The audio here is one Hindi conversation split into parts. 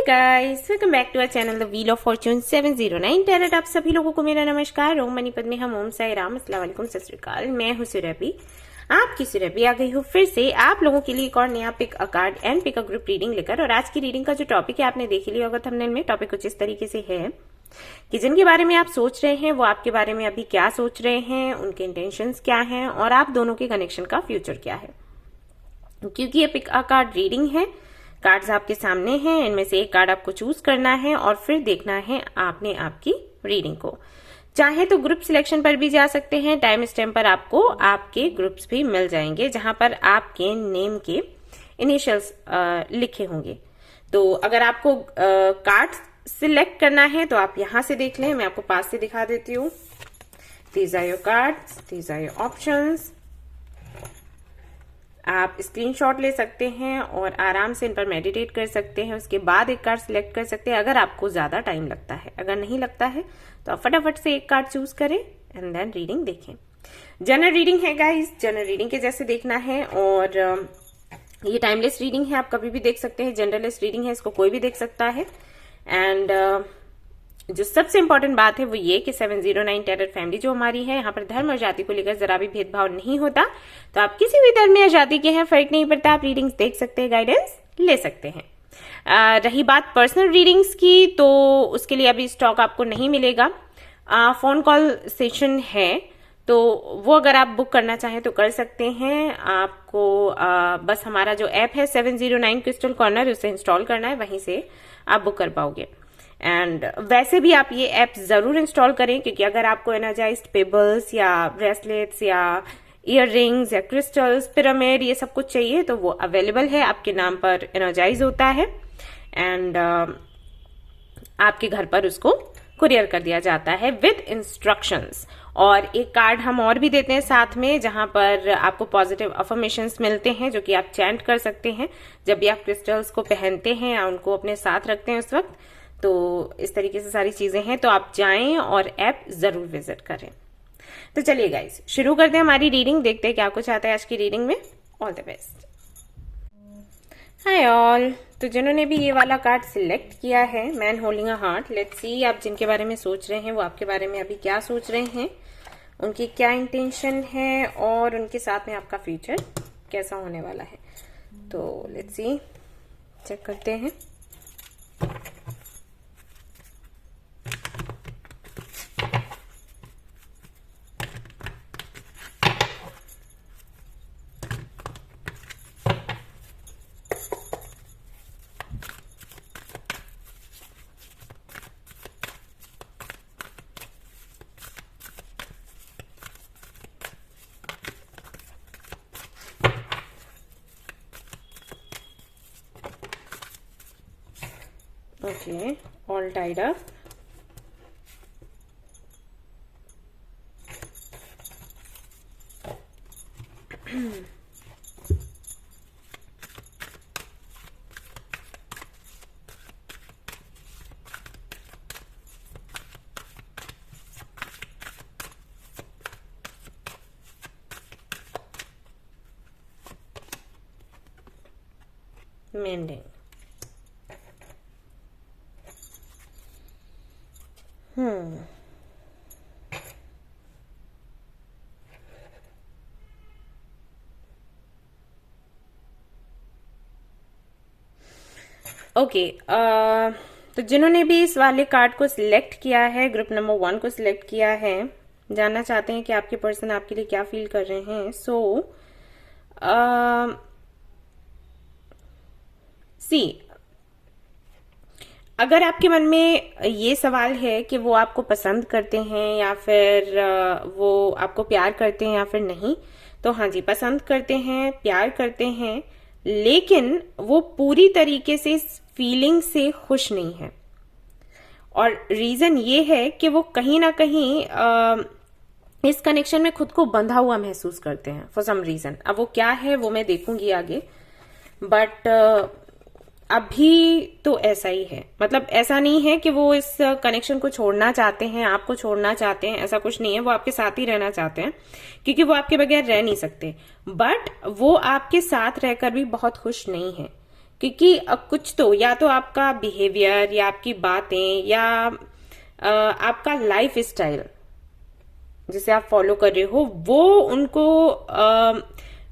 Guys, welcome back to our channel the wheel of fortune 709 talent. आप सभी लोगों को मेरा नमस्कार। ओम मनी पद्मे हम ओम साई राम, अस्सलाम वालेकुम, सत श्री अकाल। मैं हूं सुरभि, आपकी सुरभि आ गई हूँ फिर से आप लोगों के लिए एक और नया pick a card and pick a group reading लेकर। और आज की रीडिंग का जो टॉपिक है आपने देख लिया होगा थंबनेल में। टॉपिक कुछ इस तरीके से है कि जिनके बारे में आप सोच रहे हैं वो आपके बारे में अभी क्या सोच रहे हैं, उनके इंटेंशंस क्या हैं और आप दोनों के कनेक्शन का फ्यूचर क्या है। क्योंकि ये पिक अ कार्ड रीडिंग है, कार्ड्स आपके सामने हैं, इनमें से एक कार्ड आपको चूज करना है और फिर देखना है आपने आपकी रीडिंग को। चाहे तो ग्रुप सिलेक्शन पर भी जा सकते हैं, टाइम स्टैम्प पर आपको आपके ग्रुप्स भी मिल जाएंगे जहां पर आपके नेम के इनिशियल्स लिखे होंगे। तो अगर आपको कार्ड सिलेक्ट करना है तो आप यहां से देख लें, मैं आपको पास से दिखा देती हूँ। These are your cards, these are your options. आप स्क्रीनशॉट ले सकते हैं और आराम से इन पर मेडिटेट कर सकते हैं। उसके बाद एक कार्ड सिलेक्ट कर सकते हैं अगर आपको ज्यादा टाइम लगता है। अगर नहीं लगता है तो आप फटाफट से एक कार्ड चूज करें एंड देन रीडिंग देखें। जनरल रीडिंग है गाइस, जनरल रीडिंग के जैसे देखना है और ये टाइमलेस रीडिंग है, आप कभी भी देख सकते हैं। जनरलेस रीडिंग है, इसको कोई भी देख सकता है। एंड जो सबसे इंपॉर्टेंट बात है वो ये कि 709 टैलेंट फैमिली जो हमारी है, यहाँ पर धर्म और जाति को लेकर जरा भी भेदभाव नहीं होता। तो आप किसी भी धर्म या जाति के हैं, फर्क नहीं पड़ता, आप रीडिंग्स देख सकते हैं, गाइडेंस ले सकते हैं। रही बात पर्सनल रीडिंग्स की, तो उसके लिए अभी स्टॉक आपको नहीं मिलेगा। फोन कॉल सेशन है, तो वो अगर आप बुक करना चाहें तो कर सकते हैं। आपको बस हमारा जो ऐप है 709 क्रिस्टल कॉर्नर, उसे इंस्टॉल करना है, वहीं से आप बुक कर पाओगे। एंड वैसे भी आप ये ऐप जरूर इंस्टॉल करें, क्योंकि अगर आपको एनर्जाइज्ड पेबल्स या ब्रेसलेट्स या ईयर रिंग्स या क्रिस्टल्स, पिरामिड, ये सब कुछ चाहिए तो वो अवेलेबल है, आपके नाम पर एनर्जाइज होता है एंड आपके घर पर उसको कुरियर कर दिया जाता है विद इंस्ट्रक्शंस। और एक कार्ड हम और भी देते हैं साथ में, जहां पर आपको पॉजिटिव अफर्मेशंस मिलते हैं जो कि आप चैंट कर सकते हैं जब भी आप क्रिस्टल्स को पहनते हैं या उनको अपने साथ रखते हैं उस वक्त। तो इस तरीके से सारी चीजें हैं, तो आप जाएं और ऐप जरूर विजिट करें। तो चलिए गाइस, शुरू करते हैं हमारी रीडिंग, देखते हैं क्या कुछ आता है आज की रीडिंग में। All the best. Hi all. तो जिन्होंने भी ये वाला कार्ड सिलेक्ट किया है, man holding a heart, let's see आप जिनके बारे में सोच रहे हैं वो आपके बारे में अभी क्या सोच रहे हैं, उनकी क्या इंटेंशन है और उनके साथ में आपका फ्यूचर कैसा होने वाला है। तो लेट्स सी, चेक करते हैं। Okay, all tied up. Mending. Okay, तो जिन्होंने भी इस वाले कार्ड को सिलेक्ट किया है, ग्रुप नंबर 1 को सिलेक्ट किया है, जानना चाहते हैं कि आपके पर्सन आपके लिए क्या फील कर रहे हैं। सो सी, अगर आपके मन में ये सवाल है कि वो आपको पसंद करते हैं या फिर वो आपको प्यार करते हैं या फिर नहीं, तो हाँ जी, पसंद करते हैं, प्यार करते हैं, लेकिन वो पूरी तरीके से इस फीलिंग से खुश नहीं है। और रीजन ये है कि वो कहीं ना कहीं इस कनेक्शन में खुद को बंधा हुआ महसूस करते हैं फॉर सम रीजन। अब वो क्या है वो मैं देखूंगी आगे, बट अभी तो ऐसा ही है। मतलब ऐसा नहीं है कि वो इस कनेक्शन को छोड़ना चाहते हैं, आपको छोड़ना चाहते हैं, ऐसा कुछ नहीं है। वो आपके साथ ही रहना चाहते हैं क्योंकि वो आपके बगैर रह नहीं सकते, बट वो आपके साथ रहकर भी बहुत खुश नहीं है। क्योंकि कुछ तो या तो आपका बिहेवियर या आपकी बातें या आपका लाइफ स्टाइल जिसे आप फॉलो कर रहे हो वो उनको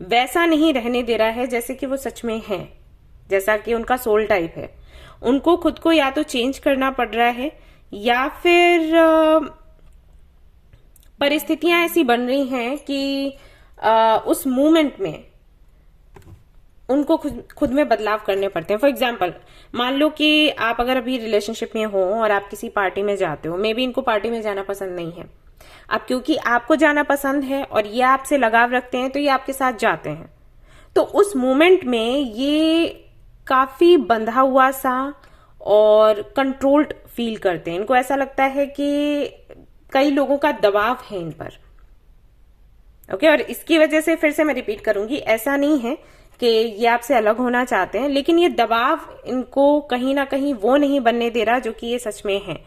वैसा नहीं रहने दे रहा है जैसे कि वो सच में है, जैसा कि उनका सोल टाइप है। उनको खुद को या तो चेंज करना पड़ रहा है या फिर परिस्थितियां ऐसी बन रही हैं कि उस मोमेंट में उनको खुद में बदलाव करने पड़ते हैं। फॉर एग्जाम्पल, मान लो कि आप अगर अभी रिलेशनशिप में हो और आप किसी पार्टी में जाते हो, मे बी इनको पार्टी में जाना पसंद नहीं है, अब क्योंकि आपको जाना पसंद है और ये आपसे लगाव रखते हैं तो ये आपके साथ जाते हैं। तो उस मोमेंट में ये काफी बंधा हुआ सा और कंट्रोल्ड फील करते हैं। इनको ऐसा लगता है कि कई लोगों का दबाव है इन पर। ओके, और इसकी वजह से फिर से मैं रिपीट करूंगी, ऐसा नहीं है कि ये आपसे अलग होना चाहते हैं, लेकिन ये दबाव इनको कहीं ना कहीं वो नहीं बनने दे रहा जो कि ये सच में है।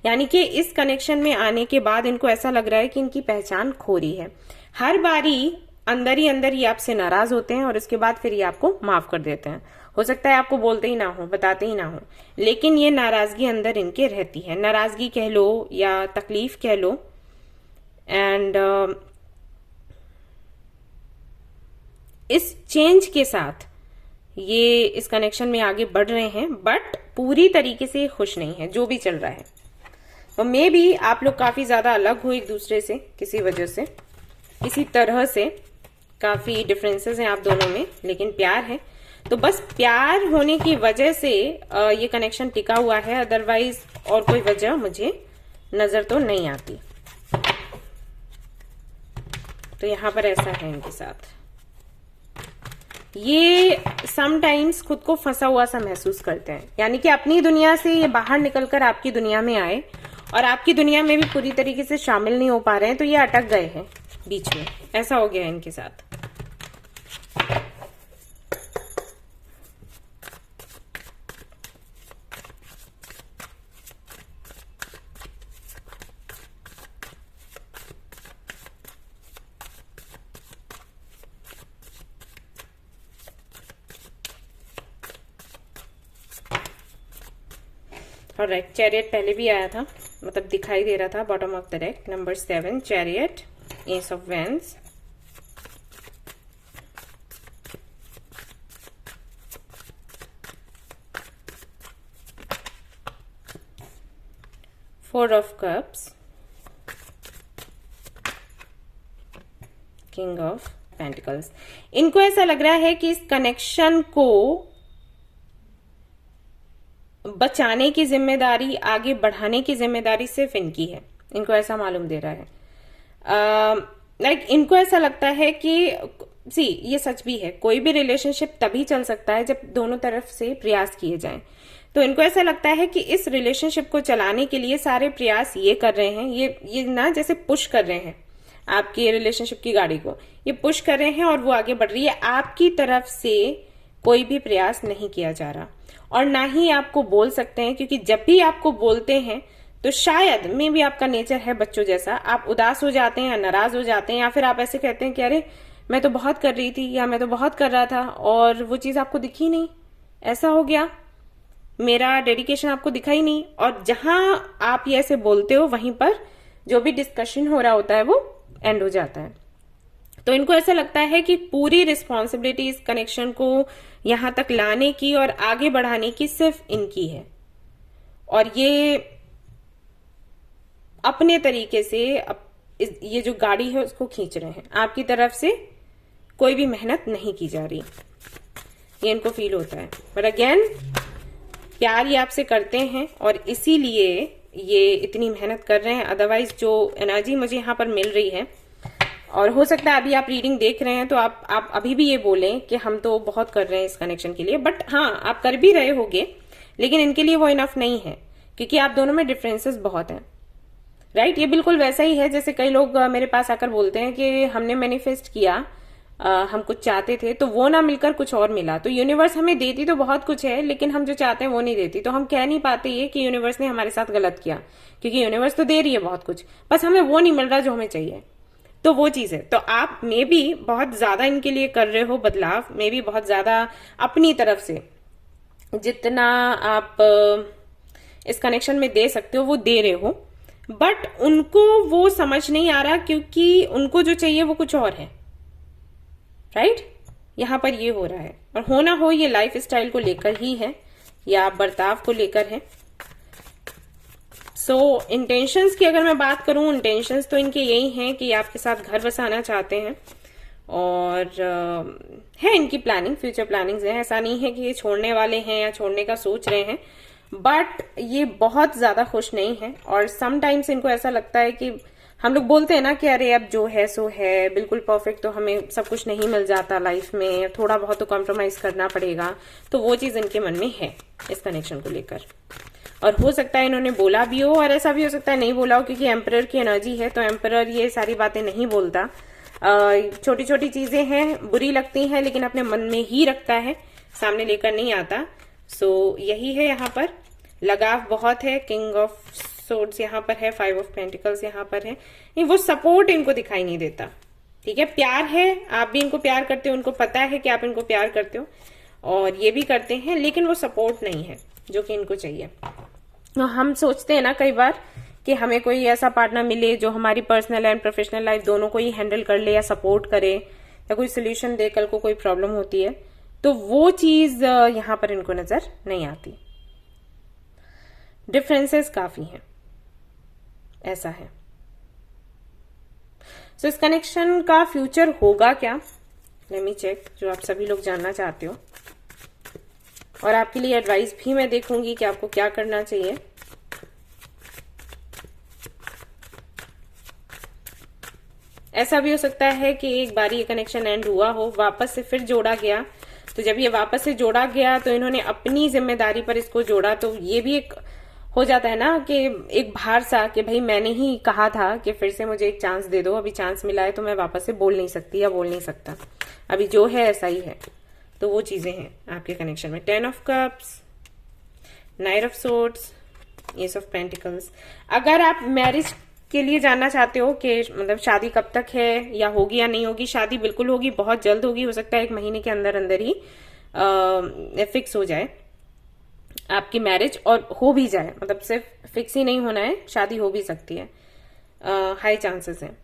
यानी कि इस कनेक्शन में आने के बाद इनको ऐसा लग रहा है कि इनकी पहचान खो रही है। हर बारी अंदर ही अंदर ये आपसे नाराज होते हैं और उसके बाद फिर ये आपको माफ कर देते हैं। हो सकता है आपको बोलते ही ना हो, बताते ही ना हो, लेकिन ये नाराजगी अंदर इनके रहती है। नाराजगी कह लो या तकलीफ कह लो। एंड इस चेंज के साथ ये इस कनेक्शन में आगे बढ़ रहे हैं, बट पूरी तरीके से खुश नहीं है जो भी चल रहा है। और मे बी आप लोग काफी ज्यादा अलग हो एक दूसरे से, किसी वजह से, किसी तरह से काफी डिफरेंसेस हैं आप दोनों में, लेकिन प्यार है। तो बस प्यार होने की वजह से ये कनेक्शन टिका हुआ है, अदरवाइज और कोई वजह मुझे नजर तो नहीं आती। तो यहां पर ऐसा है इनके साथ। ये समटाइम्स खुद को फंसा हुआ सा महसूस करते हैं, यानी कि अपनी दुनिया से ये बाहर निकलकर आपकी दुनिया में आए और आपकी दुनिया में भी पूरी तरीके से शामिल नहीं हो पा रहे हैं, तो ये अटक गए हैं बीच में। ऐसा हो गया है इनके साथ। ऑलराइट, चैरियट पहले भी आया था, मतलब दिखाई दे रहा था bottom of the deck. Number 7 chariot, S of wands, four of cups, king of pentacles. इनको ऐसा लग रहा है कि इस कनेक्शन को बचाने की जिम्मेदारी, आगे बढ़ाने की जिम्मेदारी सिर्फ इनकी है। इनको ऐसा मालूम दे रहा है। लाइक इनको ऐसा लगता है कि ये सच भी है, कोई भी रिलेशनशिप तभी चल सकता है जब दोनों तरफ से प्रयास किए जाएं। तो इनको ऐसा लगता है कि इस रिलेशनशिप को चलाने के लिए सारे प्रयास ये कर रहे हैं, ये ना जैसे पुश कर रहे हैं आपकी रिलेशनशिप की गाड़ी को, ये पुश कर रहे हैं और वो आगे बढ़ रही है। आपकी तरफ से कोई भी प्रयास नहीं किया जा रहा और ना ही आपको बोल सकते हैं, क्योंकि जब भी आपको बोलते हैं तो शायद मे भी आपका नेचर है बच्चों जैसा, आप उदास हो जाते हैं या नाराज हो जाते हैं, या फिर आप ऐसे कहते हैं कि अरे मैं तो बहुत कर रही थी या मैं तो बहुत कर रहा था और वो चीज आपको दिखी नहीं, ऐसा हो गया, मेरा डेडिकेशन आपको दिखा ही नहीं। और जहां आप ये ऐसे बोलते हो वहीं पर जो भी डिस्कशन हो रहा होता है वो एंड हो जाता है। तो इनको ऐसा लगता है कि पूरी रिस्पॉन्सिबिलिटी इस कनेक्शन को यहां तक लाने की और आगे बढ़ाने की सिर्फ इनकी है, और ये अपने तरीके से ये जो गाड़ी है उसको खींच रहे हैं। आपकी तरफ से कोई भी मेहनत नहीं की जा रही, ये इनको फील होता है। पर अगेन प्यार ये आपसे करते हैं और इसीलिए ये इतनी मेहनत कर रहे हैं। अदरवाइज जो एनर्जी मुझे यहाँ पर मिल रही है, और हो सकता है अभी आप रीडिंग देख रहे हैं तो आप अभी भी ये बोलें कि हम तो बहुत कर रहे हैं इस कनेक्शन के लिए, बट हाँ आप कर भी रहे होगे, लेकिन इनके लिए वो इनफ नहीं है, क्योंकि आप दोनों में डिफरेंसेस बहुत हैं। राइट, ये बिल्कुल वैसा ही है जैसे कई लोग मेरे पास आकर बोलते हैं कि हमने मैनिफेस्ट किया, हम कुछ चाहते थे तो वो ना मिलकर कुछ और मिला। तो यूनिवर्स हमें देती तो बहुत कुछ है, लेकिन हम जो चाहते हैं वो नहीं देती। तो हम कह नहीं पाते ये कि यूनिवर्स ने हमारे साथ गलत किया, क्योंकि यूनिवर्स तो दे रही है बहुत कुछ, बस हमें वो नहीं मिल रहा जो हमें चाहिए। तो वो चीज है। तो आप मे भी बहुत ज्यादा इनके लिए कर रहे हो बदलाव, मे भी बहुत ज्यादा अपनी तरफ से जितना आप इस कनेक्शन में दे सकते हो वो दे रहे हो, बट उनको वो समझ नहीं आ रहा क्योंकि उनको जो चाहिए वो कुछ और है, राइट? यहां पर ये हो रहा है, और होना हो ये लाइफ स्टाइल को लेकर ही है या बर्ताव को लेकर है। सो इंटेंशंस की अगर मैं बात करूं, इंटेंशंस तो इनके यही हैं कि आपके साथ घर बसाना चाहते हैं, और है इनकी प्लानिंग, फ्यूचर प्लानिंग्स है। ऐसा नहीं है कि ये छोड़ने वाले हैं या छोड़ने का सोच रहे हैं, बट ये बहुत ज्यादा खुश नहीं है। और समटाइम्स इनको ऐसा लगता है कि हम लोग बोलते हैं ना कि अरे अब जो है सो है, बिल्कुल परफेक्ट तो हमें सब कुछ नहीं मिल जाता लाइफ में, थोड़ा बहुत तो कॉम्प्रोमाइज करना पड़ेगा। तो वो चीज इनके मन में है इस कनेक्शन को लेकर, और हो सकता है इन्होंने बोला भी हो, और ऐसा भी हो सकता है नहीं बोला हो, क्योंकि एम्परर की एनर्जी है, तो एम्परर ये सारी बातें नहीं बोलता। छोटी छोटी चीजें हैं, बुरी लगती हैं, लेकिन अपने मन में ही रखता है, सामने लेकर नहीं आता। सो यही है, यहाँ पर लगाव बहुत है। किंग ऑफ सोर्ड्स यहाँ पर है, 5 ऑफ पेंटिकल्स यहाँ पर है। नहीं, वो सपोर्ट इनको दिखाई नहीं देता, ठीक है? प्यार है, आप भी इनको प्यार करते हो, उनको पता है कि आप इनको प्यार करते हो, और ये भी करते हैं, लेकिन वो सपोर्ट नहीं है जो कि इनको चाहिए। हम सोचते हैं ना कई बार कि हमें कोई ऐसा पार्टनर मिले जो हमारी पर्सनल एंड प्रोफेशनल लाइफ दोनों को ही हैंडल कर ले या सपोर्ट करे या कोई सोल्यूशन दे, कल को कोई प्रॉब्लम होती है तो वो चीज यहां पर इनको नजर नहीं आती। डिफरेंसेस काफी हैं, ऐसा है। सो इस कनेक्शन का फ्यूचर होगा क्या, लेट मी चेक, जो आप सभी लोग जानना चाहते हो, और आपके लिए एडवाइस भी मैं देखूंगी कि आपको क्या करना चाहिए। ऐसा भी हो सकता है कि एक बार ये कनेक्शन एंड हुआ हो, वापस से फिर जोड़ा गया, तो जब ये वापस से जोड़ा गया तो इन्होंने अपनी जिम्मेदारी पर इसको जोड़ा, तो ये भी एक हो जाता है ना कि एक भार सा कि भाई मैंने ही कहा था कि फिर से मुझे एक चांस दे दो, अभी चांस मिला है तो मैं वापस से बोल नहीं सकती या बोल नहीं सकता, अभी जो है ऐसा ही है। तो वो चीजें हैं आपके कनेक्शन में। 10 of cups, 9 of swords, S of pentacles. अगर आप मैरिज के लिए जानना चाहते हो कि मतलब शादी कब तक है या होगी या नहीं होगी, शादी बिल्कुल होगी, बहुत जल्द होगी, हो सकता है 1 महीने के अंदर अंदर ही फिक्स हो जाए आपकी मैरिज, और हो भी जाए, मतलब सिर्फ फिक्स ही नहीं होना है, शादी हो भी सकती है, हाई चांसेस हैं।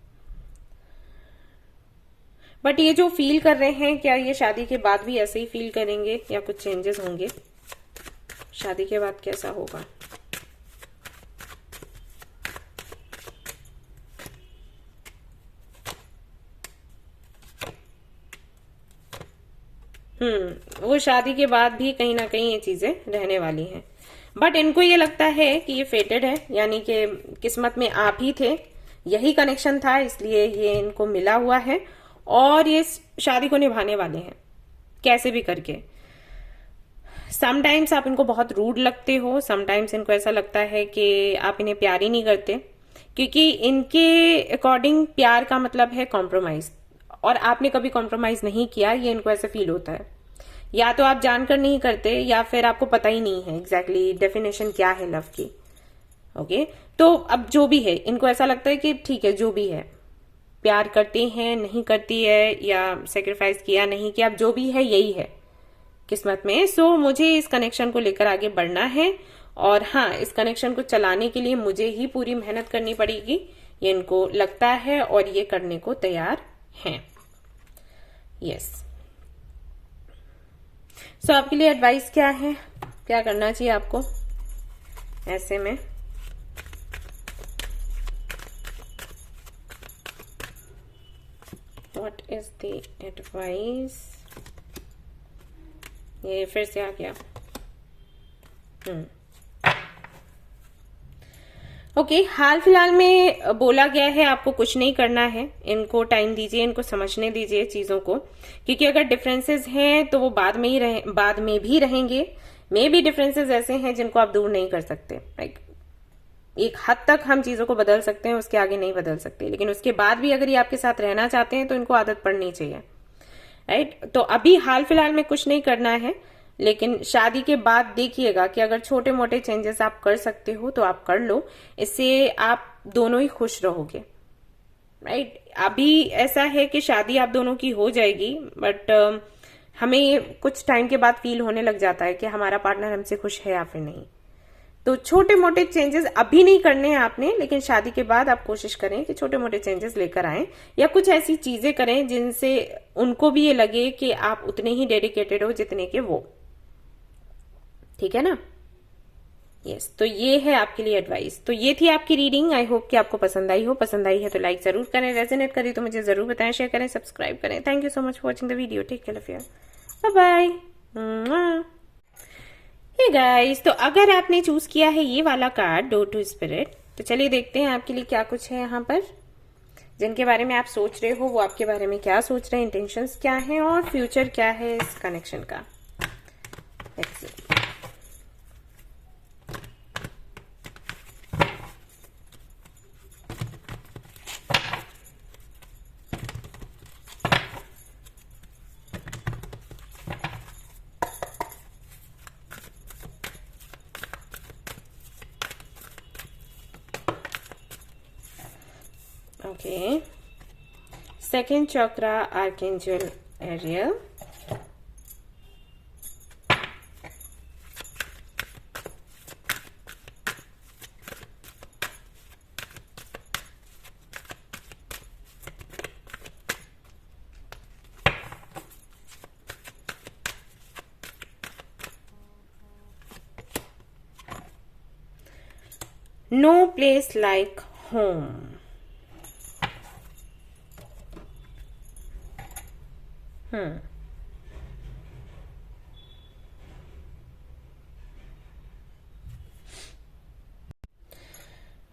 बट ये जो फील कर रहे हैं, क्या ये शादी के बाद भी ऐसे ही फील करेंगे या कुछ चेंजेस होंगे? शादी के बाद कैसा होगा? वो शादी के बाद भी कहीं ना कहीं ये चीजें रहने वाली हैं, बट इनको ये लगता है कि ये फेटेड है, यानी कि किस्मत में आप ही थे, यही कनेक्शन था, इसलिए ये इनको मिला हुआ है, और ये शादी को निभाने वाले हैं कैसे भी करके। समटाइम्स आप इनको बहुत रूड लगते हो, समटाइम्स इनको ऐसा लगता है कि आप इन्हें प्यार ही नहीं करते, क्योंकि इनके अकॉर्डिंग प्यार का मतलब है कॉम्प्रोमाइज, और आपने कभी कॉम्प्रोमाइज नहीं किया, ये इनको ऐसे फील होता है। या तो आप जानकर नहीं करते, या फिर आपको पता ही नहीं है एग्जैक्टली डेफिनेशन क्या है लव की। ओके, तो अब जो भी है, इनको ऐसा लगता है कि ठीक है जो भी है, प्यार करती हैं नहीं करती है, या सेक्रीफाइस किया नहीं किया, अब जो भी है यही है किस्मत में। सो मुझे इस कनेक्शन को लेकर आगे बढ़ना है, और हाँ, इस कनेक्शन को चलाने के लिए मुझे ही पूरी मेहनत करनी पड़ेगी, ये इनको लगता है, और ये करने को तैयार हैं। यस। सो आपके लिए एडवाइस क्या है, क्या करना चाहिए आपको ऐसे में? What is the advice? ये फिर से आ गया। ओके, हाल फिलहाल में बोला गया है आपको कुछ नहीं करना है, इनको टाइम दीजिए, इनको समझने दीजिए चीजों को, क्योंकि अगर डिफरेंसेस हैं तो वो बाद में भी रहेंगे। मे भी डिफरेंसेस ऐसे हैं जिनको आप दूर नहीं कर सकते, लाइक एक हद तक हम चीजों को बदल सकते हैं, उसके आगे नहीं बदल सकते, लेकिन उसके बाद भी अगर ये आपके साथ रहना चाहते हैं तो इनको आदत पड़नी चाहिए, राइट? तो अभी हाल फिलहाल में कुछ नहीं करना है, लेकिन शादी के बाद देखिएगा कि अगर छोटे मोटे चेंजेस आप कर सकते हो तो आप कर लो, इससे आप दोनों ही खुश रहोगे, राइट? अभी ऐसा है कि शादी आप दोनों की हो जाएगी, बट हमें कुछ टाइम के बाद फील होने लग जाता है कि हमारा पार्टनर हमसे खुश है या फिर नहीं। तो छोटे मोटे चेंजेस अभी नहीं करने हैं आपने, लेकिन शादी के बाद आप कोशिश करें कि छोटे मोटे चेंजेस लेकर आएं, या कुछ ऐसी चीजें करें जिनसे उनको भी ये लगे कि आप उतने ही डेडिकेटेड हो जितने के वो। ठीक है ना? यस, तो ये है आपके लिए एडवाइस। तो ये थी आपकी रीडिंग। आई होप कि आपको पसंद आई हो। पसंद आई है तो लाइक जरूर करें, रेजोनेट करें तो मुझे जरूर बताएं, शेयर करें, सब्सक्राइब करें। Thank you so much for watching the video. Take care of your, bye bye. Hey guys, तो अगर आपने चूज किया है ये वाला कार्ड, डोर टू स्पिरिट, तो चलिए देखते हैं आपके लिए क्या कुछ है यहाँ पर। जिनके बारे में आप सोच रहे हो वो आपके बारे में क्या सोच रहे हैं, इंटेंशंस क्या हैं और फ्यूचर क्या है इस कनेक्शन का। Let's see. Okay. Second chakra, Archangel Ariel. No place like home.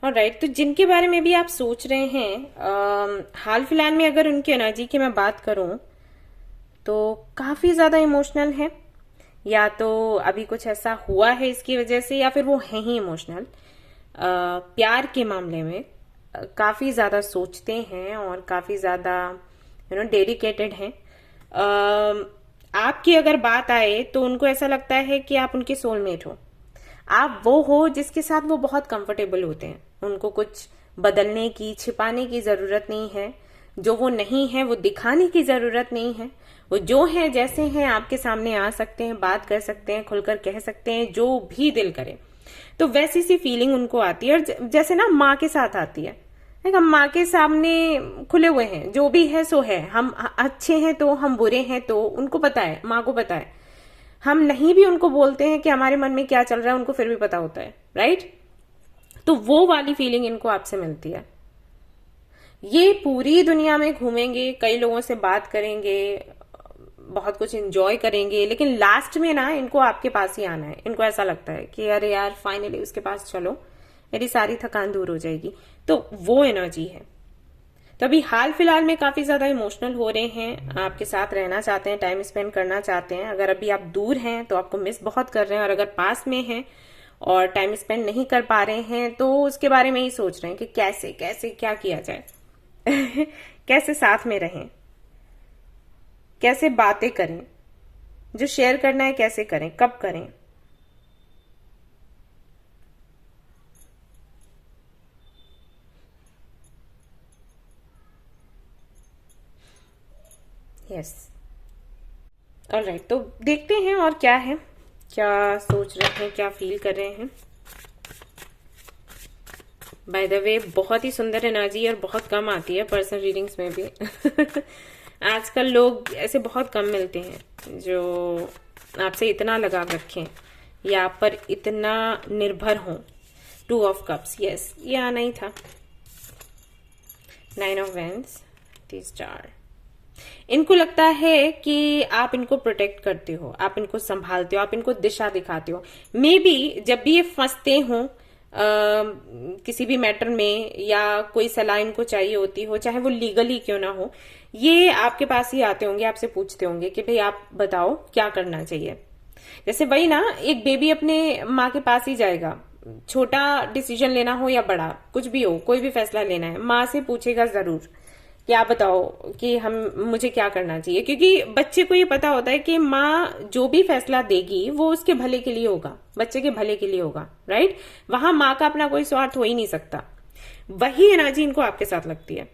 Alright, तो जिनके बारे में भी आप सोच रहे हैं, हाल फिलहाल में अगर उनकी एनर्जी की मैं बात करूं तो काफी ज्यादा इमोशनल है, या तो अभी कुछ ऐसा हुआ है इसकी वजह से, या फिर वो है ही इमोशनल। प्यार के मामले में काफी ज्यादा सोचते हैं और काफी ज्यादा डेडिकेटेड हैं। आपकी अगर बात आए तो उनको ऐसा लगता है कि आप उनके सोलमेट हो। आप वो हो जिसके साथ वो बहुत कंफर्टेबल होते हैं। उनको कुछ बदलने की, छिपाने की जरूरत नहीं है। जो वो नहीं है वो दिखाने की जरूरत नहीं है। वो जो है जैसे हैं आपके सामने आ सकते हैं, बात कर सकते हैं, खुलकर कह सकते हैं जो भी दिल करे। तो वैसी सी फीलिंग उनको आती है, और जैसे ना माँ के साथ आती है। हम माँ के सामने खुले हुए हैं, जो भी है सो है। हम अच्छे हैं तो, हम बुरे हैं तो, उनको पता है, माँ को पता है। हम नहीं भी उनको बोलते हैं कि हमारे मन में क्या चल रहा है, उनको फिर भी पता होता है, राइट? तो वो वाली फीलिंग इनको आपसे मिलती है। ये पूरी दुनिया में घूमेंगे, कई लोगों से बात करेंगे, बहुत कुछ एंजॉय करेंगे, लेकिन लास्ट में ना इनको आपके पास ही आना है। इनको ऐसा लगता है कि अरे यार फाइनली उसके पास चलो, मेरी सारी थकान दूर हो जाएगी। तो वो एनर्जी है। तो अभी हाल फिलहाल में काफी ज्यादा इमोशनल हो रहे हैं, आपके साथ रहना चाहते हैं, टाइम स्पेंड करना चाहते हैं। अगर अभी आप दूर हैं तो आपको मिस बहुत कर रहे हैं, और अगर पास में हैं और टाइम स्पेंड नहीं कर पा रहे हैं तो उसके बारे में ही सोच रहे हैं कि कैसे कैसे क्या किया जाए कैसे साथ में रहें, कैसे बातें करें, जो शेयर करना है कैसे करें, कब करें। यस, ऑलराइट, तो देखते हैं और क्या है, क्या सोच रहे हैं, क्या फील कर रहे हैं। बाय द वे, बहुत ही सुंदर एनर्जी और बहुत कम आती है पर्सनल रीडिंग्स में भी आजकल लोग ऐसे बहुत कम मिलते हैं जो आपसे इतना लगाव रखें या आप पर इतना निर्भर हों। 2 ऑफ कप्स, यस, ये आना ही था। 9 ऑफ वैंड्स, द स्टार। इनको लगता है कि आप इनको प्रोटेक्ट करते हो, आप इनको संभालते हो, आप इनको दिशा दिखाते हो। मे बी जब भी ये फंसते हो किसी भी मैटर में, या कोई सलाह इनको चाहिए होती हो, चाहे वो लीगली क्यों ना हो, ये आपके पास ही आते होंगे, आपसे पूछते होंगे कि भाई आप बताओ क्या करना चाहिए। जैसे वही ना, एक बेबी अपने माँ के पास ही जाएगा, छोटा डिसीजन लेना हो या बड़ा, कुछ भी हो, कोई भी फैसला लेना है, माँ से पूछेगा जरूर कि आप बताओ कि मुझे क्या करना चाहिए। क्योंकि बच्चे को ये पता होता है कि माँ जो भी फैसला देगी वो उसके भले के लिए होगा, बच्चे के भले के लिए होगा, राइट? वहां माँ का अपना कोई स्वार्थ हो ही नहीं सकता। वही एनर्जी इनको आपके साथ लगती है।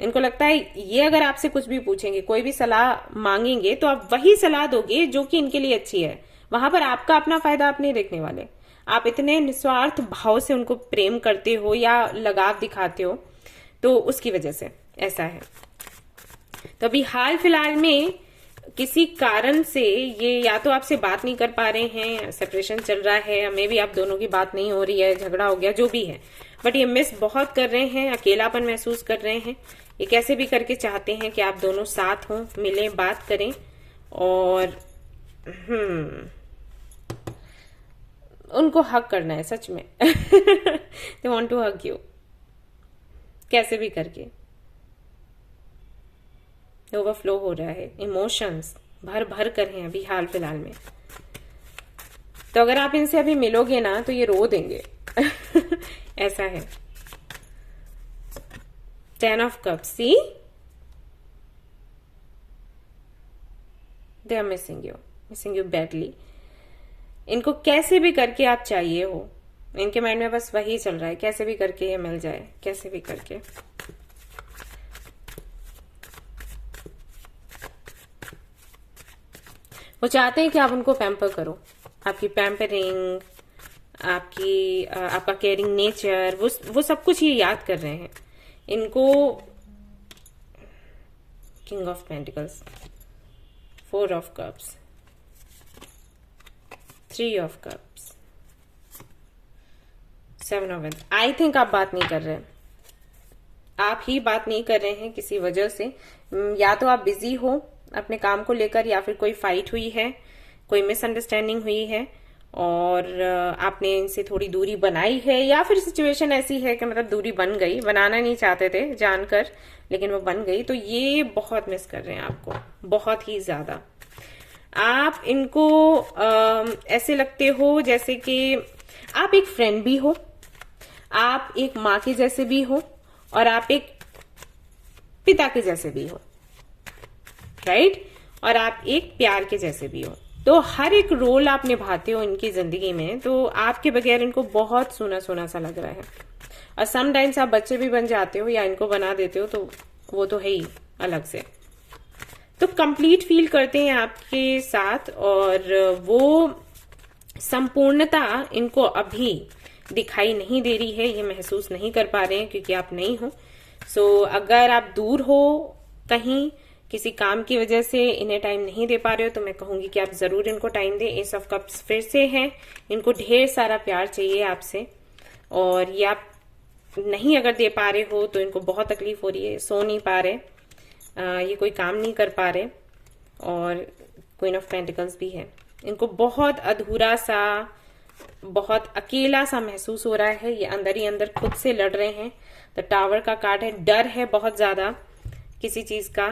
इनको लगता है ये अगर आपसे कुछ भी पूछेंगे, कोई भी सलाह मांगेंगे, तो आप वही सलाह दोगे जो कि इनके लिए अच्छी है। वहां पर आपका अपना फायदा आप नहीं देखने वाले। आप इतने निस्वार्थ भाव से उनको प्रेम करते हो या लगाव दिखाते हो, तो उसकी वजह से ऐसा है। तो अभी हाल फिलहाल में किसी कारण से ये या तो आपसे बात नहीं कर पा रहे हैं, सेपरेशन चल रहा है, मे भी आप दोनों की बात नहीं हो रही है, झगड़ा हो गया, जो भी है, बट ये मिस बहुत कर रहे हैं, अकेलापन महसूस कर रहे हैं। ये कैसे भी करके चाहते हैं कि आप दोनों साथ हों, मिलें, बात करें, और उनको हक करना है सच में। They want to hug you, कैसे भी करके। ओवरफ्लो हो रहा है, इमोशंस भर भर कर हैं अभी हाल फिलहाल में। तो अगर आप इनसे अभी मिलोगे ना तो ये रो देंगे। ऐसा है। 10 of Cups, see? They are missing you badly. इनको कैसे भी करके आप चाहिए हो, इनके माइंड में बस वही चल रहा है, कैसे भी करके ये मिल जाए, कैसे भी करके। वो चाहते हैं कि आप उनको पैम्पर करो, आपकी पैम्परिंग, आपका केयरिंग नेचर, वो सब कुछ ये याद कर रहे हैं। इनको king of pentacles, 4 of Cups, 3 of Cups, 7 of Wands। I think आप बात नहीं कर रहे हैं, आप ही बात नहीं कर रहे हैं किसी वजह से। या तो आप बिजी हो अपने काम को लेकर, या फिर कोई फाइट हुई है, कोई मिसअंडरस्टैंडिंग हुई है और आपने इनसे थोड़ी दूरी बनाई है, या फिर सिचुएशन ऐसी है कि मतलब दूरी बन गई, बनाना नहीं चाहते थे जानकर, लेकिन वो बन गई। तो ये बहुत मिस कर रहे हैं आपको, बहुत ही ज्यादा। आप इनको ऐसे लगते हो जैसे कि आप एक फ्रेंड भी हो, आप एक माँ के जैसे भी हो, और आप एक पिता के जैसे भी हो, राइट? और आप एक प्यार के जैसे भी हो। तो हर एक रोल आप निभाते हो इनकी जिंदगी में, तो आपके बगैर इनको बहुत सूना सूना सा लग रहा है। और समटाइम्स आप बच्चे भी बन जाते हो या इनको बना देते हो, तो वो तो है ही अलग से। तो कंप्लीट फील करते हैं आपके साथ, और वो संपूर्णता इनको अभी दिखाई नहीं दे रही है, ये महसूस नहीं कर पा रहे हैं क्योंकि आप नहीं हो। सो अगर आप दूर हो कहीं किसी काम की वजह से, इन्हें टाइम नहीं दे पा रहे हो, तो मैं कहूंगी कि आप जरूर इनको टाइम दें। एस ऑफ कप्स फिर से है, इनको ढेर सारा प्यार चाहिए आपसे, और ये आप नहीं अगर दे पा रहे हो तो इनको बहुत तकलीफ हो रही है, सो नहीं पा रहे, ये कोई काम नहीं कर पा रहे। और क्वीन ऑफ पेंटिकल्स भी है, इनको बहुत अधूरा सा, बहुत अकेला सा महसूस हो रहा है। ये अंदर ही अंदर खुद से लड़ रहे हैं। द टावर का कार्ड है, डर है बहुत ज्यादा किसी चीज का,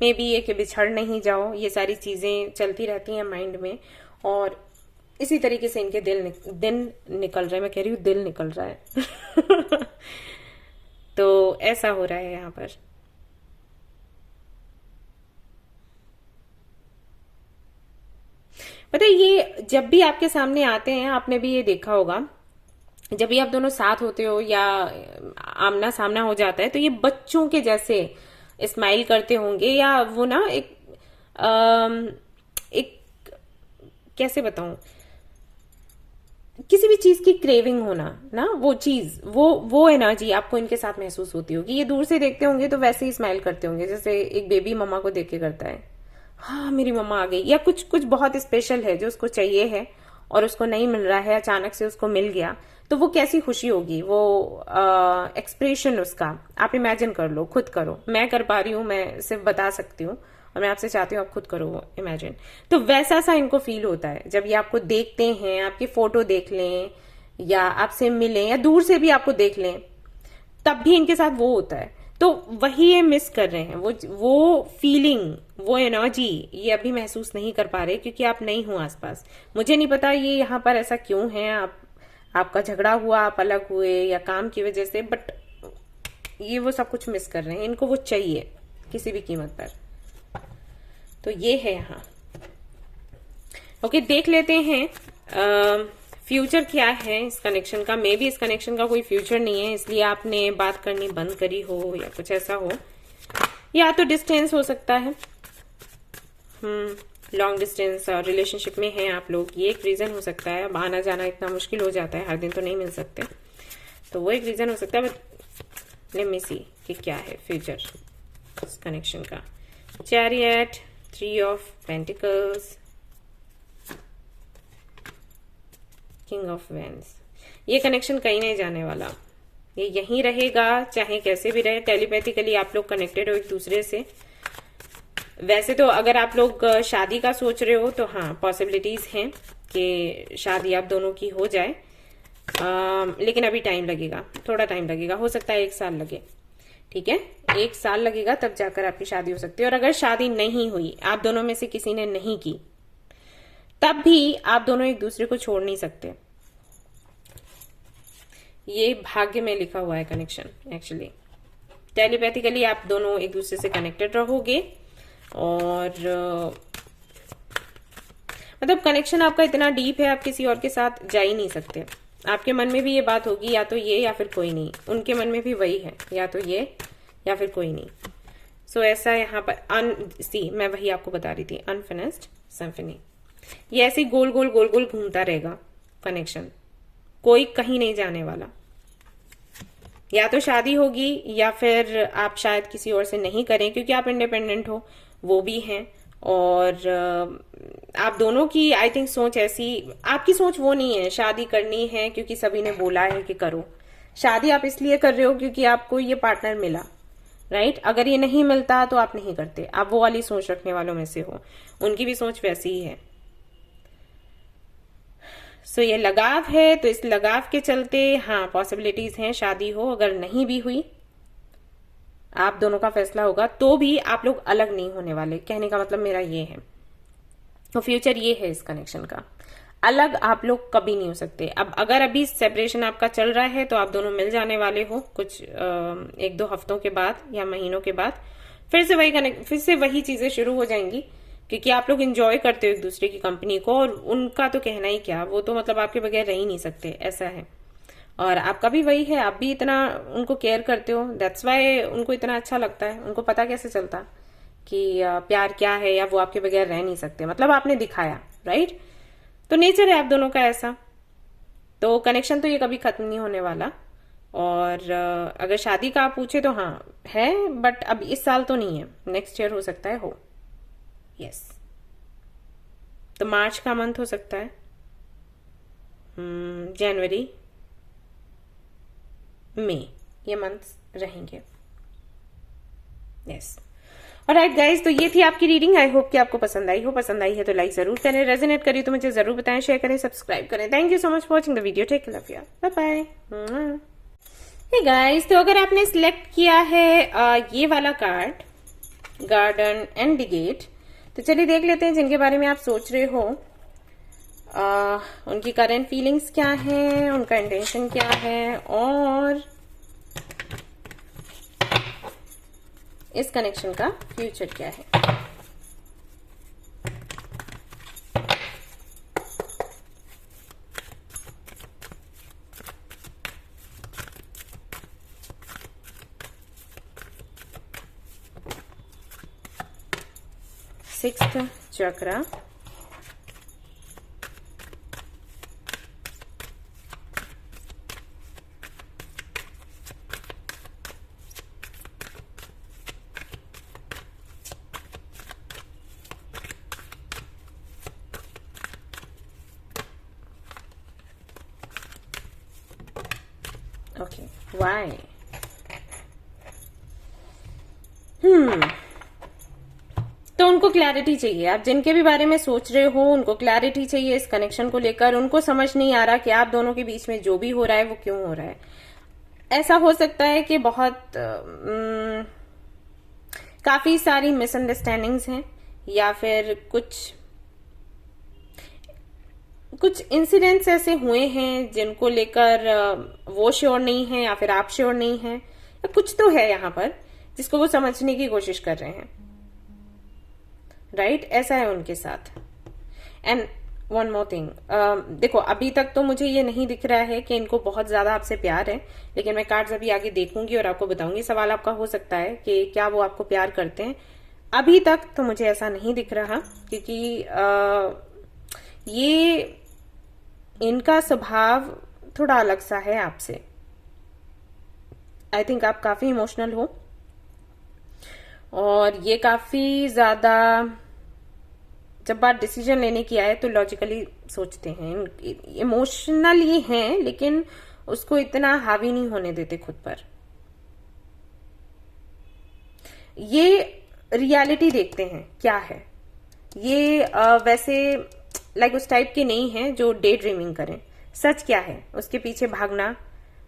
मे बी ये कि बिछड़ नहीं जाओ, ये सारी चीजें चलती रहती हैं माइंड में, और इसी तरीके से इनके दिन निकल रहे हैं। मैं कह रही हूँ दिल निकल रहा है। तो ऐसा हो रहा है यहाँ पर। पता है, ये जब भी आपके सामने आते हैं, आपने भी ये देखा होगा, जब भी आप दोनों साथ होते हो या आमना सामना हो जाता है, तो ये बच्चों के जैसे स्माइल करते होंगे, या वो ना एक कैसे बताऊं, किसी भी चीज की क्रेविंग होना ना, वो चीज, वो एनर्जी आपको इनके साथ महसूस होती होगी। ये दूर से देखते होंगे तो वैसे ही स्माइल करते होंगे जैसे एक बेबी मम्मा को देख के करता है, हाँ मेरी मम्मा आ गई, या कुछ कुछ बहुत स्पेशल है जो उसको चाहिए है और उसको नहीं मिल रहा है, अचानक से उसको मिल गया, तो वो कैसी खुशी होगी, वो एक्सप्रेशन उसका आप इमेजिन कर लो, खुद करो। मैं कर पा रही हूँ, मैं सिर्फ बता सकती हूँ, और मैं आपसे चाहती हूँ आप खुद करो वो इमेजिन। तो वैसा सा इनको फील होता है जब ये आपको देखते हैं, आपकी फोटो देख लें या आपसे मिलें या दूर से भी आपको देख लें, तब भी इनके साथ वो होता है। तो वही ये मिस कर रहे हैं, वो फीलिंग, वो एनर्जी ये अभी महसूस नहीं कर पा रहे क्योंकि आप नहीं हो आसपास। मुझे नहीं पता ये यहाँ पर ऐसा क्यों है, आपका झगड़ा हुआ, आप अलग हुए या काम की वजह से, बट ये वो सब कुछ मिस कर रहे हैं, इनको वो चाहिए किसी भी कीमत पर। तो ये है यहाँ। ओके, देख लेते हैं फ्यूचर क्या है इस कनेक्शन का। मे बी इस कनेक्शन का कोई फ्यूचर नहीं है, इसलिए आपने बात करनी बंद करी हो या कुछ ऐसा हो, या तो डिस्टेंस हो सकता है, लॉन्ग डिस्टेंस रिलेशनशिप में हैं आप लोग, ये एक रीजन हो सकता है। अब आना जाना इतना मुश्किल हो जाता है, हर दिन तो नहीं मिल सकते, तो वो एक रीजन हो सकता है। बट लेट मी सी कि क्या है फ्यूचर इस कनेक्शन का। Chariot, 3 of pentacles, king of wands. ये कनेक्शन कहीं नहीं जाने वाला, ये यहीं रहेगा, चाहे कैसे भी रहे। टेलीपैथिकली आप लोग कनेक्टेड हो एक दूसरे से। वैसे तो अगर आप लोग शादी का सोच रहे हो तो हाँ, पॉसिबिलिटीज हैं कि शादी आप दोनों की हो जाए, लेकिन अभी टाइम लगेगा, थोड़ा टाइम लगेगा, हो सकता है 1 साल लगे। ठीक है, 1 साल लगेगा, तब जाकर आपकी शादी हो सकती है। और अगर शादी नहीं हुई, आप दोनों में से किसी ने नहीं की, तब भी आप दोनों एक दूसरे को छोड़ नहीं सकते। ये भाग्य में लिखा हुआ है कनेक्शन। एक्चुअली टेलीपैथिकली आप दोनों एक दूसरे से कनेक्टेड रहोगे, और मतलब कनेक्शन आपका इतना डीप है, आप किसी और के साथ जा ही नहीं सकते। आपके मन में भी ये बात होगी, या तो ये या फिर कोई नहीं। उनके मन में भी वही है, या तो ये या फिर कोई नहीं। सो ऐसा यहाँ पर मैं वही आपको बता रही थी, अनफिनिश्ड सिम्फनी। ये ऐसे गोल गोल गोल गोल घूमता रहेगा कनेक्शन, कोई कहीं नहीं जाने वाला। या तो शादी होगी, या फिर आप शायद किसी और से नहीं करें, क्योंकि आप इंडिपेंडेंट हो, वो भी हैं। और आप दोनों की आई थिंक सोच ऐसी, आपकी सोच वो नहीं है शादी करनी है क्योंकि सभी ने बोला है कि करो। शादी आप इसलिए कर रहे हो क्योंकि आपको ये पार्टनर मिला, राइट। अगर ये नहीं मिलता तो आप नहीं करते। आप वो वाली सोच रखने वालों में से हो, उनकी भी सोच वैसी ही है। सो ये लगाव है, तो इस लगाव के चलते हाँ, पॉसिबिलिटीज हैं शादी हो। अगर नहीं भी हुई, आप दोनों का फैसला होगा, तो भी आप लोग अलग नहीं होने वाले। कहने का मतलब मेरा ये है, तो फ्यूचर ये है इस कनेक्शन का। अलग आप लोग कभी नहीं हो सकते। अब अगर अभी सेपरेशन आपका चल रहा है, तो आप दोनों मिल जाने वाले हो कुछ 1-2 हफ्तों के बाद या महीनों के बाद। फिर से वही चीजें शुरू हो जाएंगी, क्योंकि आप लोग एंजॉय करते हो एक दूसरे की कंपनी को, और उनका तो कहना ही क्या, वो तो मतलब आपके बगैर रह ही नहीं सकते, ऐसा है। और आपका भी वही है, आप भी इतना उनको केयर करते हो, दैट्स वाई उनको इतना अच्छा लगता है। उनको पता कैसे चलता कि प्यार क्या है, या वो आपके बगैर रह नहीं सकते, मतलब आपने दिखाया, राइट। तो नेचर है आप दोनों का ऐसा। तो कनेक्शन तो ये कभी खत्म नहीं होने वाला। और अगर शादी का आप पूछे तो हाँ है, बट अब इस साल तो नहीं है, नेक्स्ट ईयर हो सकता है हो। यस, तो मार्च का मंथ हो सकता है, जनवरी, मई, ये मंथ्स रहेंगे। यस, ऑलराइट गाइज, तो ये थी आपकी रीडिंग। आई होप कि आपको पसंद आई हो। पसंद आई है तो लाइक जरूर करें, रेजोनेट करी तो मुझे जरूर बताएं, शेयर करें, सब्सक्राइब करें। Thank you so much for watching the video. Take care, love you, bye bye. Hey guys, तो अगर आपने सिलेक्ट किया है ये वाला card, garden and the gate, तो चलिए देख लेते हैं जिनके बारे में आप सोच रहे हो, उनकी करंट फीलिंग्स क्या है, उनका इंटेंशन क्या है, और इस कनेक्शन का फ्यूचर क्या है। सिक्स्थ चक्र, ओके, वाई, तो उनको क्लैरिटी चाहिए। आप जिनके भी बारे में सोच रहे हो, उनको क्लैरिटी चाहिए इस कनेक्शन को लेकर। उनको समझ नहीं आ रहा कि आप दोनों के बीच में जो भी हो रहा है वो क्यों हो रहा है। ऐसा हो सकता है कि बहुत काफी सारी मिसअंडरस्टैंडिंग्स हैं, या फिर कुछ इंसिडेंट्स ऐसे हुए हैं जिनको लेकर वो श्योर नहीं है, या फिर आप श्योर नहीं है, या कुछ तो है यहाँ पर जिसको वो समझने की कोशिश कर रहे हैं, राइट। ऐसा है उनके साथ। एंड वन मोर थिंग, देखो अभी तक तो मुझे ये नहीं दिख रहा है कि इनको बहुत ज्यादा आपसे प्यार है, लेकिन मैं कार्ड्स अभी आगे देखूंगी और आपको बताऊंगी। सवाल आपका हो सकता है कि क्या वो आपको प्यार करते हैं। अभी तक तो मुझे ऐसा नहीं दिख रहा, क्योंकि ये इनका स्वभाव थोड़ा अलग सा है आपसे। आई थिंक आप काफी इमोशनल हो और ये काफी ज्यादा, जब बात डिसीजन लेने की आए तो लॉजिकली सोचते हैं। इमोशनल ये हैं लेकिन उसको इतना हावी नहीं होने देते खुद पर। ये रियलिटी देखते हैं क्या है। ये वैसे लाइक उस टाइप के नहीं है जो डे ड्रीमिंग करें। सच क्या है उसके पीछे भागना,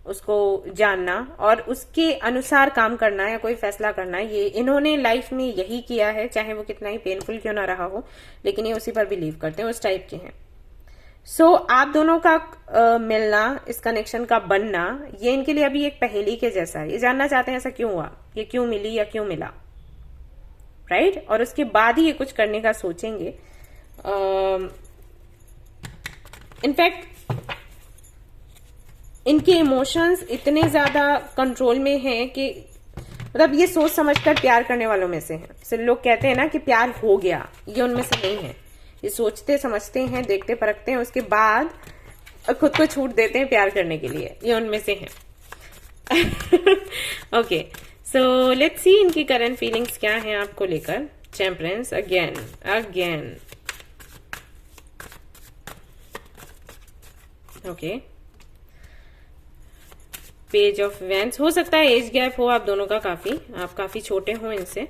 उसको जानना और उसके अनुसार काम करना या कोई फैसला करना, ये इन्होंने लाइफ में यही किया है, चाहे वो कितना ही पेनफुल क्यों ना रहा हो, लेकिन ये उसी पर बिलीव करते हैं, उस टाइप के हैं। सो आप दोनों का मिलना, इस कनेक्शन का बनना, ये इनके लिए अभी एक पहेली के जैसा है। ये जानना चाहते हैं ऐसा क्यों हुआ, ये क्यों मिली या क्यों मिला, राइट? और उसके बाद ही ये कुछ करने का सोचेंगे। इनफैक्ट इनके इमोशंस इतने ज्यादा कंट्रोल में हैं कि मतलब ये सोच समझकर प्यार करने वालों में से हैं। सिर्फ लोग कहते हैं ना कि प्यार हो गया, ये उनमें से नहीं है। ये सोचते समझते हैं, देखते परखते हैं, उसके बाद खुद को छूट देते हैं प्यार करने के लिए, ये उनमें से हैं। ओके, सो लेट्स सी इनकी करंट फीलिंग्स क्या हैं आपको लेकर। Temperance again okay, page of wands. हो सकता है एज गैप हो आप दोनों का काफी, आप काफी छोटे हो इनसे।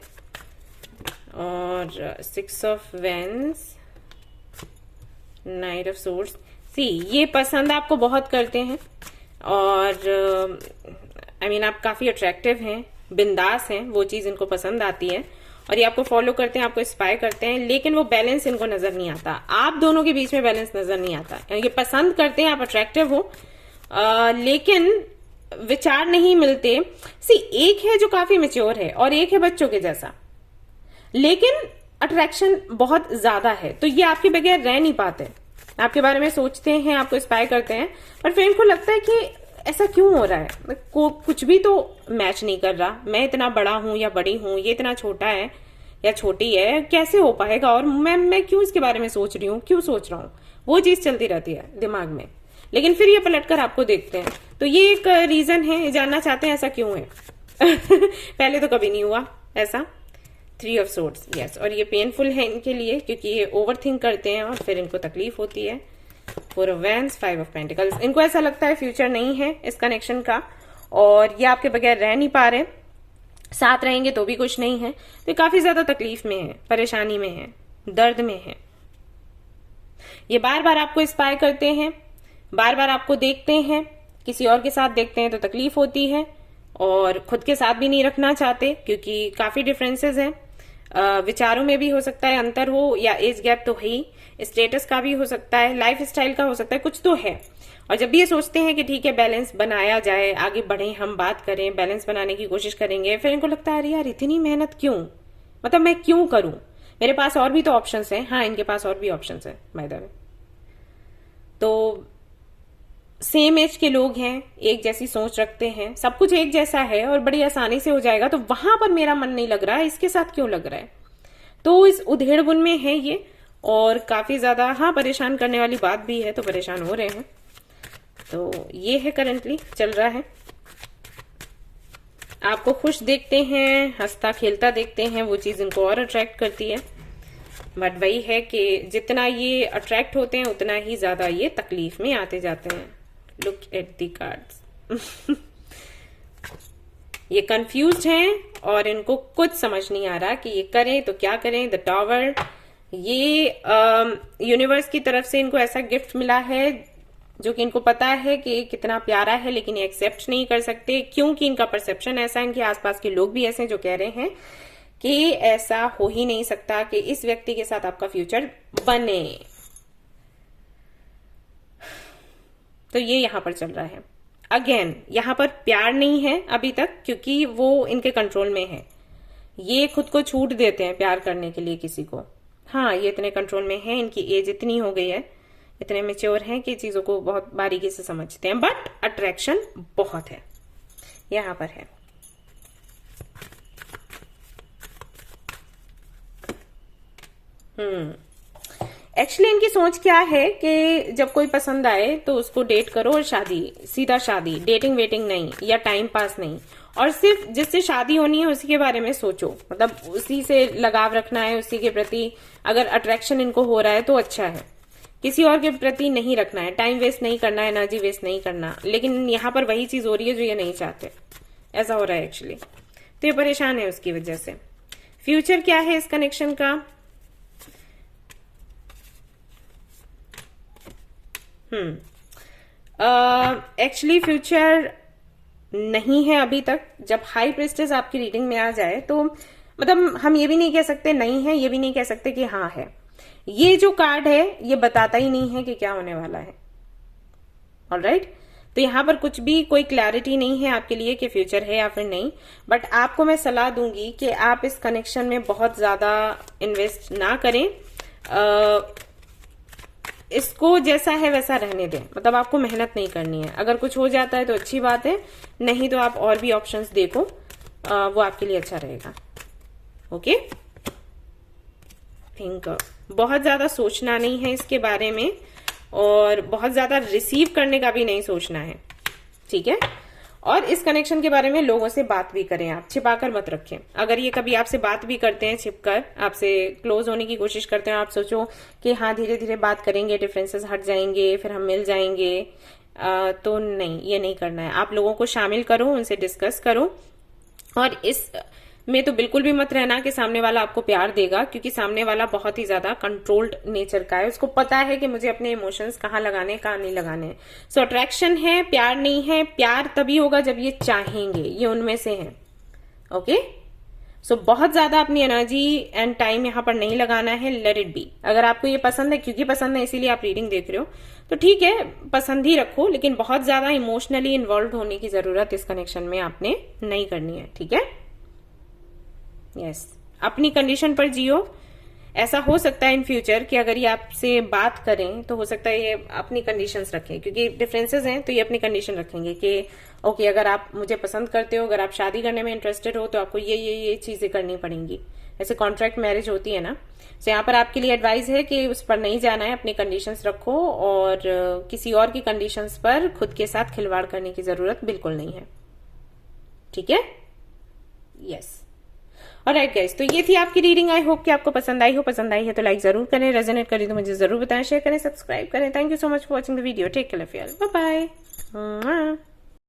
और 6 of wands, knight of swords. सी ये पसंद आपको बहुत करते हैं और आई मीन आप काफी अट्रैक्टिव हैं, बिंदास हैं, वो चीज इनको पसंद आती है और ये आपको फॉलो करते हैं, आपको इंस्पायर करते हैं, लेकिन वो बैलेंस इनको नजर नहीं आता। आप दोनों के बीच में बैलेंस नजर नहीं आता। ये पसंद करते हैं, आप अट्रैक्टिव हो, लेकिन विचार नहीं मिलते। सी एक है जो काफी मेच्योर है और एक है बच्चों के जैसा, लेकिन अट्रैक्शन बहुत ज्यादा है, तो ये आपके बगैर रह नहीं पाते। आपके बारे में सोचते हैं, आपको इंस्पायर करते हैं, पर फिर इनको लगता है कि ऐसा क्यों हो रहा है, कुछ भी तो मैच नहीं कर रहा। मैं इतना बड़ा हूं या बड़ी हूं, ये इतना छोटा है या छोटी है, कैसे हो पाएगा, और मैं क्यों इसके बारे में सोच रही हूँ, क्यों सोच रहा हूँ, वो चीज चलती रहती है दिमाग में। लेकिन फिर ये पलटकर आपको देखते हैं, तो ये एक रीजन है, जानना चाहते हैं ऐसा क्यों है। पहले तो कभी नहीं हुआ ऐसा। 3 ऑफ सोर्ड्स, यस, और ये पेनफुल है इनके लिए क्योंकि ये ओवर थिंक करते हैं और फिर इनको तकलीफ होती है। 4 ऑफ वैंस, 5 ऑफ पेंटिकल्स। इनको ऐसा लगता है फ्यूचर नहीं है इस कनेक्शन का और ये आपके बगैर रह नहीं पा रहे, साथ रहेंगे तो भी कुछ नहीं है, तो काफी ज्यादा तकलीफ में है, परेशानी में है, दर्द में है। ये बार बार आपको इंस्पायर करते हैं, बार बार आपको देखते हैं, किसी और के साथ देखते हैं तो तकलीफ होती है और खुद के साथ भी नहीं रखना चाहते क्योंकि काफी डिफरेंसेस हैं। विचारों में भी हो सकता है अंतर हो, या एज गैप तो है ही, स्टेटस का भी हो सकता है, लाइफ स्टाइल का हो सकता है, कुछ तो है। और जब भी ये सोचते हैं कि ठीक है बैलेंस बनाया जाए, आगे बढ़े, हम बात करें, बैलेंस बनाने की कोशिश करेंगे, फिर इनको लगता है अरे यार इतनी मेहनत क्यों, मतलब मैं क्यों करूं, मेरे पास और भी तो ऑप्शंस हैं। हाँ, इनके पास और भी ऑप्शंस हैं बाय द वे। तो सेम एज के लोग हैं, एक जैसी सोच रखते हैं, सब कुछ एक जैसा है और बड़ी आसानी से हो जाएगा, तो वहां पर मेरा मन नहीं लग रहा है, इसके साथ क्यों लग रहा है। तो इस उधेड़बुन में है ये और काफी ज्यादा हाँ परेशान करने वाली बात भी है, तो परेशान हो रहे हैं। तो ये है करंटली चल रहा है। आपको खुश देखते हैं, हंसता खेलता देखते हैं, वो चीज इनको और अट्रैक्ट करती है। बट वही है कि जितना ये अट्रैक्ट होते हैं उतना ही ज्यादा ये तकलीफ में आते जाते हैं। Look at the cards. ये कंफ्यूज्ड हैं और इनको कुछ समझ नहीं आ रहा कि ये करें तो क्या करें। द टावर, ये यूनिवर्स की तरफ से इनको ऐसा गिफ्ट मिला है जो कि इनको पता है कि कितना प्यारा है, लेकिन ये एक्सेप्ट नहीं कर सकते क्योंकि इनका परसेप्शन ऐसा है। इनके आसपास के लोग भी ऐसे जो कह रहे हैं कि ऐसा हो ही नहीं सकता कि इस व्यक्ति के साथ आपका फ्यूचर बने। तो ये यहां पर चल रहा है। अगेन यहां पर प्यार नहीं है अभी तक क्योंकि वो इनके कंट्रोल में है। ये खुद को छूट देते हैं प्यार करने के लिए किसी को। हाँ, ये इतने कंट्रोल में है, इनकी एज इतनी हो गई है इतने मेच्योर हैं कि चीजों को बहुत बारीकी से समझते हैं, बट अट्रैक्शन बहुत है, यहां पर है। एक्चुअली इनकी सोच क्या है कि जब कोई पसंद आए तो उसको डेट करो और शादी, सीधा शादी, डेटिंग वेटिंग नहीं या टाइम पास नहीं, और सिर्फ जिससे शादी होनी है उसी के बारे में सोचो, मतलब उसी से लगाव रखना है, उसी के प्रति अगर अट्रैक्शन इनको हो रहा है तो अच्छा है, किसी और के प्रति नहीं रखना है, टाइम वेस्ट नहीं करना है, एनर्जी वेस्ट नहीं करना। लेकिन यहाँ पर वही चीज हो रही है जो ये नहीं चाहते, ऐसा हो रहा है एक्चुअली, तो ये परेशान है उसकी वजह से। फ्यूचर क्या है इस कनेक्शन का? एक्चुअली फ्यूचर नहीं है अभी तक। जब हाई प्रिस्टेस आपकी रीडिंग में आ जाए तो मतलब हम ये भी नहीं कह सकते नहीं है, ये भी नहीं कह सकते कि हाँ है। ये जो कार्ड है ये बताता ही नहीं है कि क्या होने वाला है। ऑलराइट, तो यहां पर कुछ भी कोई क्लैरिटी नहीं है आपके लिए कि फ्यूचर है या फिर नहीं, बट आपको मैं सलाह दूंगी कि आप इस कनेक्शन में बहुत ज्यादा इन्वेस्ट ना करें, इसको जैसा है वैसा रहने दें, मतलब आपको मेहनत नहीं करनी है। अगर कुछ हो जाता है तो अच्छी बात है, नहीं तो आप और भी ऑप्शंस देखो, वो आपके लिए अच्छा रहेगा। ओके, थिंक बहुत ज्यादा सोचना नहीं है इसके बारे में, और बहुत ज्यादा रिसीव करने का भी नहीं सोचना है, ठीक है। और इस कनेक्शन के बारे में लोगों से बात भी करें, आप छिपाकर मत रखें। अगर ये कभी आपसे बात भी करते हैं छिपकर, आपसे क्लोज होने की कोशिश करते हैं, आप सोचो कि हाँ धीरे धीरे बात करेंगे, डिफरेंसेस हट जाएंगे, फिर हम मिल जाएंगे, तो नहीं, ये नहीं करना है। आप लोगों को शामिल करो, उनसे डिस्कस करो, और इस में तो बिल्कुल भी मत रहना कि सामने वाला आपको प्यार देगा, क्योंकि सामने वाला बहुत ही ज्यादा कंट्रोल्ड नेचर का है। उसको पता है कि मुझे अपने इमोशंस कहाँ लगाने कहाँ नहीं लगाने। सो अट्रैक्शन है, प्यार नहीं है। प्यार तभी होगा जब ये चाहेंगे, ये उनमें से है। ओके, सो बहुत ज्यादा अपनी एनर्जी एंड टाइम यहाँ पर नहीं लगाना है, लेट इट बी। अगर आपको ये पसंद है, क्योंकि पसंद है इसीलिए आप रीडिंग देख रहे हो, तो ठीक है, पसंद ही रखो, लेकिन बहुत ज्यादा इमोशनली इन्वॉल्व होने की जरूरत इस कनेक्शन में आपने नहीं करनी है, ठीक है। यस, अपनी कंडीशन पर जियो। ऐसा हो सकता है इन फ्यूचर कि अगर ये आपसे बात करें तो हो सकता है ये अपनी कंडीशंस रखें, क्योंकि डिफरेंसेस हैं तो ये अपनी कंडीशन रखेंगे कि ओके, अगर आप मुझे पसंद करते हो, अगर आप शादी करने में इंटरेस्टेड हो, तो आपको ये चीजें करनी पड़ेंगी। ऐसे कॉन्ट्रैक्ट मैरिज होती है ना। तो यहाँ पर आपके लिए एडवाइस है कि उस पर नहीं जाना है, अपनी कंडीशंस रखो, और किसी और की कंडीशंस पर खुद के साथ खिलवाड़ करने की जरूरत बिल्कुल नहीं है, ठीक है। यस, ऑलराइट गाइस, तो ये थी आपकी रीडिंग। आई होप कि आपको पसंद आई हो। पसंद आई है तो लाइक जरूर करें, रेजोनेट करें तो मुझे जरूर बताएं, शेयर करें, सब्सक्राइब करें। Thank you so much for watching the video. Take care of your, bye bye.